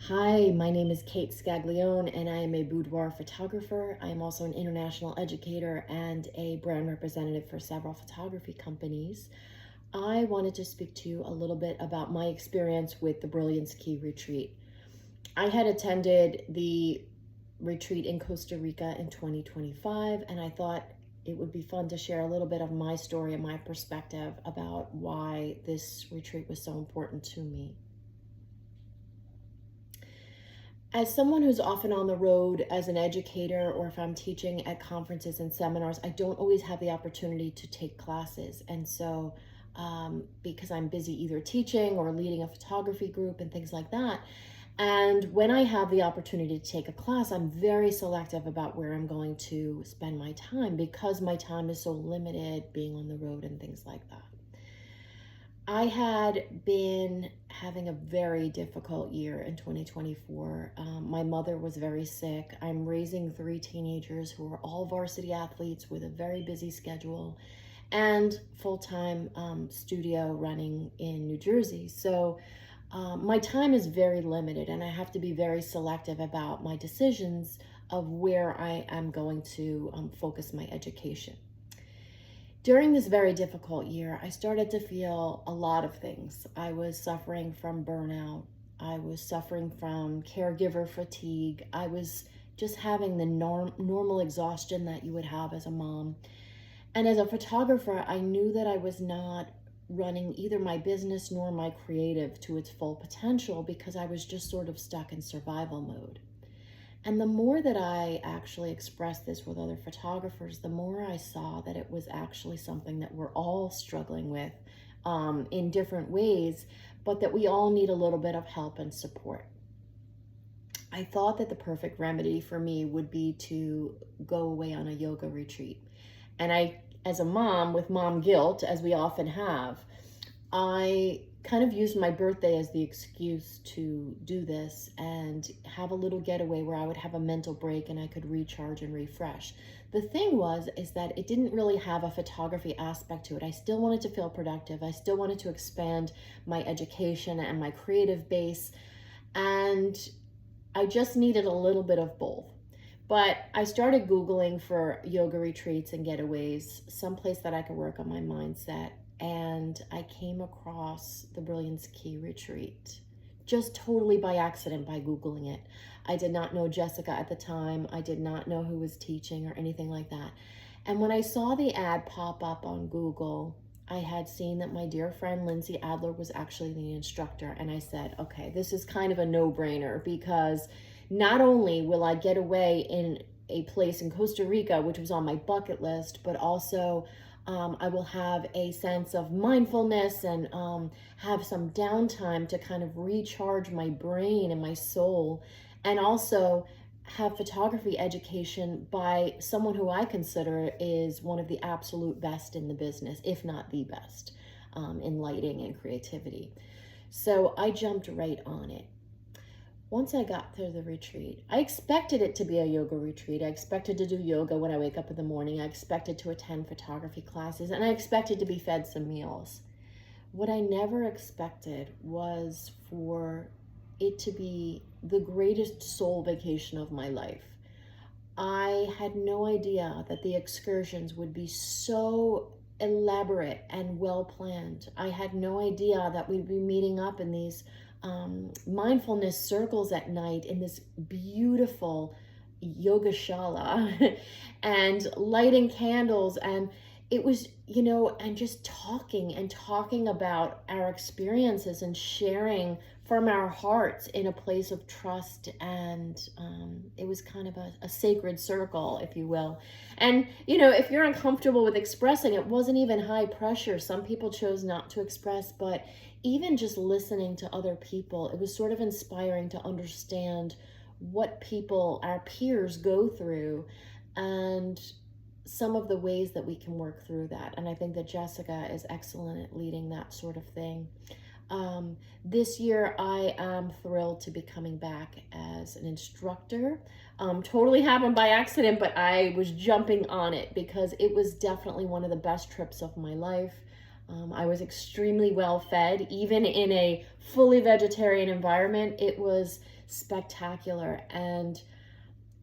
Hi, my name is Cate Scaglione, and I am a boudoir photographer. I am also an international educator and a brand representative for several photography companies. I wanted to speak to you a little bit about my experience with the Brilliance Key Retreat. I had attended the retreat in Costa Rica in 2025, and I thought it would be fun to share a little bit of my story and my perspective about why this retreat was so important to me. As someone who's often on the road as an educator, or if I'm teaching at conferences and seminars, I don't always have the opportunity to take classes. And so, because I'm busy either teaching or leading a photography group and things like that. And when I have the opportunity to take a class, I'm very selective about where I'm going to spend my time because my time is so limited being on the road and things like that. I had been having a very difficult year in 2024. My mother was very sick. I'm raising 3 teenagers who are all varsity athletes with a very busy schedule and full-time studio running in New Jersey. So my time is very limited, and I have to be very selective about my decisions of where I am going to focus my education. During this very difficult year, I started to feel a lot of things. I was suffering from burnout. I was suffering from caregiver fatigue. I was just having the normal exhaustion that you would have as a mom. And as a photographer, I knew that I was not running either my business nor my creative to its full potential because I was just sort of stuck in survival mode. And the more that I actually expressed this with other photographers, the more I saw that it was actually something that we're all struggling with in different ways, but that we all need a little bit of help and support. I thought that the perfect remedy for me would be to go away on a yoga retreat. And I, as a mom with mom guilt, as we often have, I kind of used my birthday as the excuse to do this and have a little getaway where I would have a mental break and I could recharge and refresh. The thing is that it didn't really have a photography aspect to it. I still wanted to feel productive. I still wanted to expand my education and my creative base. And I just needed a little bit of both. But I started Googling for yoga retreats and getaways, someplace that I could work on my mindset. And I came across the Brilliance Key Retreat just totally by accident by Googling it. I did not know Jessica at the time. I did not know who was teaching or anything like that. And when I saw the ad pop up on Google, I had seen that my dear friend Lindsay Adler was actually the instructor. And I said, okay, this is kind of a no-brainer because not only will I get away in a place in Costa Rica, which was on my bucket list, but also I will have a sense of mindfulness and have some downtime to kind of recharge my brain and my soul, and also have photography education by someone who I consider is one of the absolute best in the business, if not the best, in lighting and creativity. So I jumped right on it. Once I got through the retreat, I expected it to be a yoga retreat. I expected to do yoga when I wake up in the morning. I expected to attend photography classes, and I expected to be fed some meals. What I never expected was for it to be the greatest soul vacation of my life. I had no idea that the excursions would be so elaborate and well planned. I had no idea that we'd be meeting up in these mindfulness circles at night in this beautiful yogashala and lighting candles. And it was, and just talking about our experiences and sharing from our hearts in a place of trust. And it was kind of a sacred circle, if you will. And, if you're uncomfortable with expressing, it wasn't even high pressure. Some people chose not to express, but even just listening to other people, it was sort of inspiring to understand what people, our peers, go through and some of the ways that we can work through that. And I think that Jessica is excellent at leading that sort of thing. This year, I am thrilled to be coming back as an instructor. Totally happened by accident, but I was jumping on it because it was definitely one of the best trips of my life. I was extremely well fed, even in a fully vegetarian environment. It was spectacular. And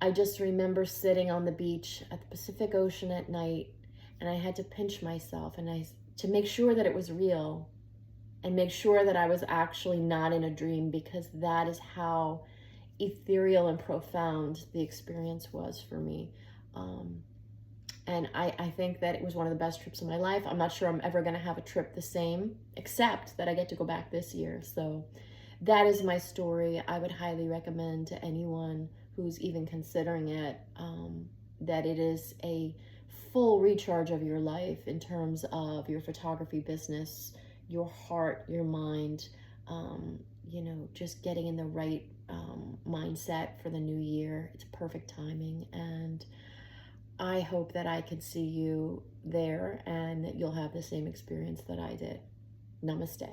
I just remember sitting on the beach at the Pacific Ocean at night, and I had to pinch myself to make sure that it was real and make sure that I was actually not in a dream, because that is how ethereal and profound the experience was for me. And I think that it was one of the best trips of my life. I'm not sure I'm ever going to have a trip the same, except that I get to go back this year. So that is my story. I would highly recommend to anyone who's even considering it, that it is a full recharge of your life in terms of your photography business, your heart, your mind, just getting in the right mindset for the new year. It's perfect timing. And I hope that I can see you there and that you'll have the same experience that I did. Namaste.